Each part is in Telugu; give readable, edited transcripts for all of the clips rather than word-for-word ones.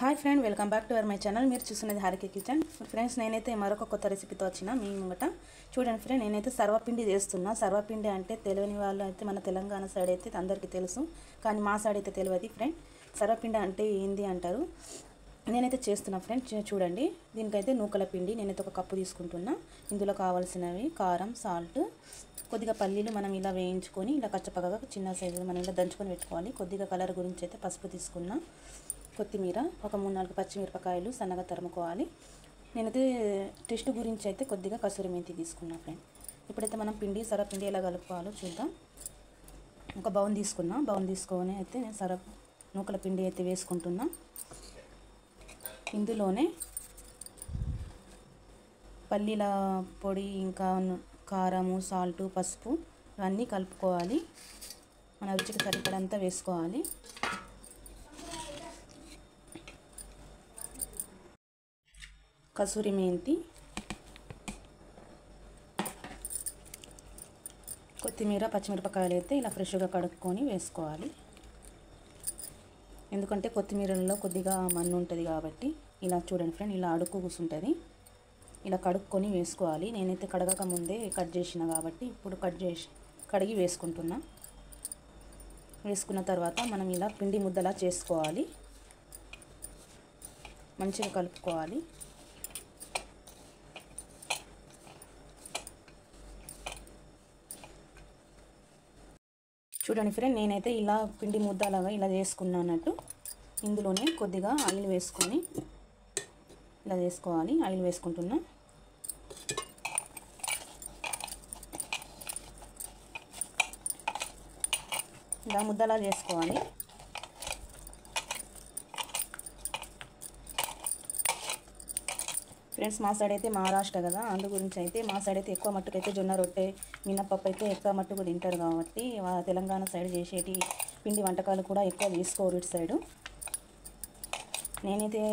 Hi friend, welcome back to my channel. మీరు చూస్తున్నది హారిక కిచెన్. ఫ్రెండ్స్, నేనైతే మరొక కొత్త రెసిపీతో వచ్చిన మీ ముంగట. చూడండి ఫ్రెండ్, నేనైతే సర్వపిండి చేస్తున్నా. సర్వపిండి అంటే తెలియని వాళ్ళు అయితే మన తెలంగాణ సైడ్ అయితే అందరికీ తెలుసు, కానీ మా సైడ్ అయితే తెలియదు ఫ్రెండ్. సర్వపిండి అంటే ఏంది అంటారు. నేనైతే చేస్తున్నా ఫ్రెండ్. చూడండి, దీనికైతే నూకల పిండి నేనైతే ఒక కప్పు తీసుకుంటున్నా. ఇందులో కావాల్సినవి కారం, సాల్ట్, కొద్దిగా పల్లీలు మనం ఇలా వేయించుకొని ఇలా కచ్చపక్కగా చిన్న సైజులో మనం ఇలా దంచుకొని పెట్టుకోవాలి. కొద్దిగా కలర్ గురించి అయితే పసుపు తీసుకున్నా. కొత్తిమీర, ఒక 3-4 పచ్చిమిరపకాయలు సన్నగా తరుముకోవాలి. నేనైతే టేస్ట్ గురించి అయితే కొద్దిగా కసూరి మెంతి తీసుకున్నా ఫ్రెండ్. ఇప్పుడైతే మనం సర్వపిండి ఎలా కలుపుకోవాలో చూద్దాం. ఒక బౌల్ తీసుకున్నా. బౌల్ తీసుకొని అయితే నేను నూకల పిండి అయితే వేసుకుంటున్నా. ఇందులోనే పల్లీల పొడి, ఇంకా కారము, సాల్టు, పసుపు ఇవన్నీ కలుపుకోవాలి. మన రుచికి సరిపడంతా వేసుకోవాలి. కసూరి మెంతి, కొత్తిమీర, పచ్చిమిరపకాయలు అయితే ఇలా ఫ్రెష్గా కడుక్కొని వేసుకోవాలి. ఎందుకంటే కొత్తిమీరలో కొద్దిగా మన్ను ఉంటుంది కాబట్టి. ఇలా చూడండి ఫ్రెండ్, ఇలా అడుక్కు కూర్చుంటుంది. ఇలా కడుక్కొని వేసుకోవాలి. నేనైతే కడగక ముందే కట్ చేసిన కాబట్టి ఇప్పుడు కడిగి వేసుకుంటున్నా. వేసుకున్న తర్వాత మనం ఇలా పిండి ముద్దలా చేసుకోవాలి. మంచిగా కలుపుకోవాలి. చూడండి ఫ్రెండ్, నేనైతే ఇలా పిండి ముద్దలాగా ఇలా చేసుకున్నానట్టు. ఇందులోనే కొద్దిగా ఆయిల్ వేసుకొని ఇలా చేసుకోవాలి. ఆయిల్ వేసుకుంటున్నా. ఇలా ముద్దలా చేసుకోవాలి. ఫ్రెండ్స్, మా సైడ్ అయితే మహారాష్ట్ర కదా, అందు గురించి అయితే మా సైడ్ అయితే ఎక్కువ మట్టుకైతే జొన్న రొట్టె, మినపప్పు అయితే ఎక్కువ మట్టుకు తింటారు కాబట్టి తెలంగాణ సైడ్ చేసేటి పిండి వంటకాలు కూడా ఎక్కువ తీసుకోరు ఇటు సైడు. నేనైతే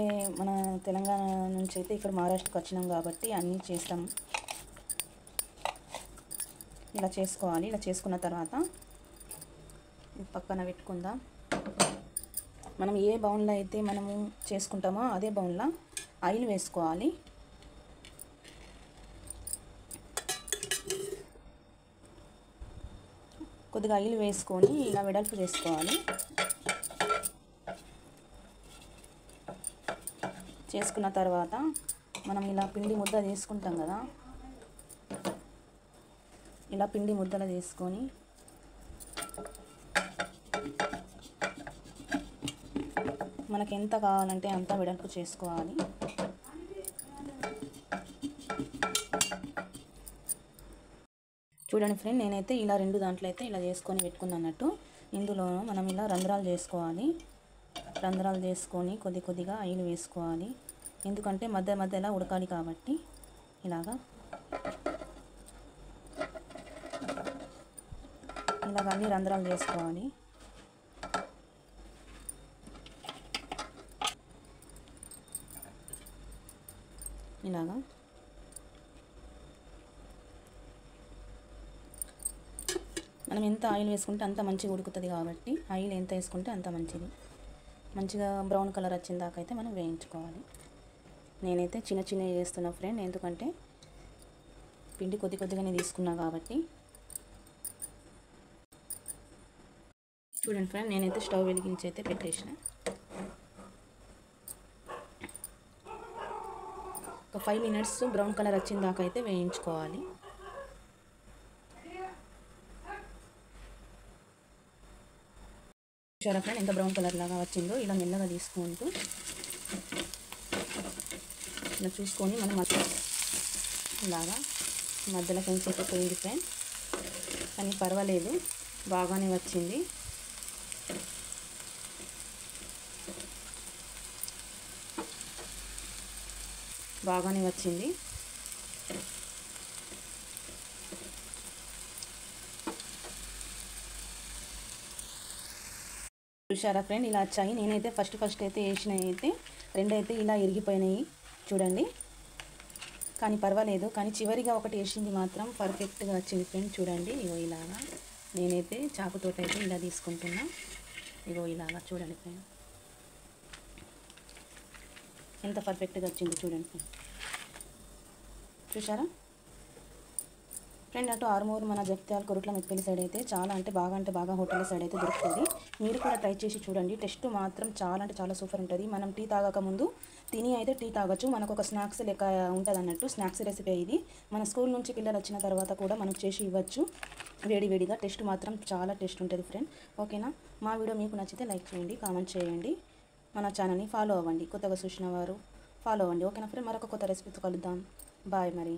మన తెలంగాణ నుంచి అయితే ఇక్కడ మహారాష్ట్రకి వచ్చినాం కాబట్టి అన్నీ చేస్తాం. ఇలా చేసుకోవాలి. ఇలా చేసుకున్న తర్వాత పక్కన పెట్టుకుందాం. మనం ఏ బౌన్లో అయితే మనము చేసుకుంటామో అదే బౌన్లో ఆయిల్ వేసుకోవాలి. కొద్దిగా ఆయిల్ వేసుకొని ఇలా వెడల్పు చేసుకోవాలి. చేసుకున్న తర్వాత మనం ఇలా పిండి ముద్ద చేసుకుంటాం కదా, ఇలా పిండి ముద్దలు చేసుకొని మనకి ఎంత కావాలంటే అంత వెడల్పు చేసుకోవాలి. చూడండి ఫ్రెండ్, నేనైతే ఇలా 2 దాంట్లో అయితే ఇలా చేసుకొని పెట్టుకున్నట్టు. ఇందులో మనం ఇలా రంధ్రాలు చేసుకోవాలి. రంధ్రాలు చేసుకొని కొద్దిగా ఆయిల్ వేసుకోవాలి. ఎందుకంటే మధ్యలో ఉడకాలి కాబట్టి ఇలాగా అన్ని రంధ్రాలు చేసుకోవాలి. ఇలాగా మనం ఎంత ఆయిల్ వేసుకుంటే అంత మంచిగా ఉడుకుతుంది కాబట్టి ఆయిల్ ఎంత వేసుకుంటే అంత మంచిది. మంచిగా బ్రౌన్ కలర్ వచ్చిన దాకా అయితే మనం వేయించుకోవాలి. నేనైతే చిన్న చేస్తున్నా ఫ్రెండ్, ఎందుకంటే పిండి కొద్దిగానే తీసుకున్నా కాబట్టి. చూడండి ఫ్రెండ్, నేనైతే స్టవ్ వెలిగించి అయితే పెట్టేసిన. ఒక 5 మినిట్స్ బ్రౌన్ కలర్ వచ్చిన దాకా అయితే వేయించుకోవాలి. చూసారా ఫ్రెండ్, ఎంత బ్రౌన్ కలర్ లాగా వచ్చిందో. ఇలా మెల్లగా తీసుకుంటూ ఇలా చూసుకొని మనం ఇలాగా మధ్యలో కొంచెం పోయింది ఫ్రెండ్, కానీ పర్వాలేదు, బాగానే వచ్చింది. బాగానే వచ్చింది. చూసారా ఫ్రెండ్, ఇలా వచ్చాయి. నేనైతే ఫస్ట్ అయితే వేసినవి అయితే 2 అయితే ఇలా ఇరిగిపోయినాయి చూడండి, కానీ పర్వాలేదు. కానీ చివరిగా ఒకటి వేసింది మాత్రం పర్ఫెక్ట్గా వచ్చింది ఫ్రెండ్. చూడండి, ఇగో ఇలాగా నేనైతే చాకుతోటి అయితే ఇలా తీసుకుంటున్నా. ఇగో ఇలాగా చూడండి ఫ్రెండ్. ఎంత పర్ఫెక్ట్గా వచ్చిందో చూడండి. చూసారా ఫ్రెండ్, అటు ఆరుమూరు మన జగిత్యాల కొరుట్ల మెట్పల్లి సైడ్ అయితే చాలా అంటే బాగా హోటల్ సైడ్ అయితే దొరుకుతుంది. మీరు కూడా ట్రై చేసి చూడండి. టేస్ట్ మాత్రం చాలా అంటే చాలా సూపర్ ఉంటుంది. మనం టీ తాగక ముందు తిని అయితే టీ తాగొచ్చు. మనకు ఒక స్నాక్స్ లెక్క ఉంటుంది అన్నట్టు. స్నాక్స్ రెసిపీ ఇది. మన స్కూల్ నుంచి పిల్లలు వచ్చిన తర్వాత కూడా మనం చేసి ఇవ్వచ్చు వేడివేడిగా. టేస్ట్ మాత్రం చాలా టేస్ట్ ఉంటుంది ఫ్రెండ్. ఓకేనా? మా వీడియో మీకు నచ్చితే లైక్ చేయండి, కామెంట్ చేయండి, మన ఛానల్ని ఫాలో అవ్వండి. కొత్తగా చూసిన వారు ఫాలో అవ్వండి. ఓకేనా ఫ్రెండ్? మరొక కొత్త రెసిపీతో కలుద్దాం. బాయ్ మరి.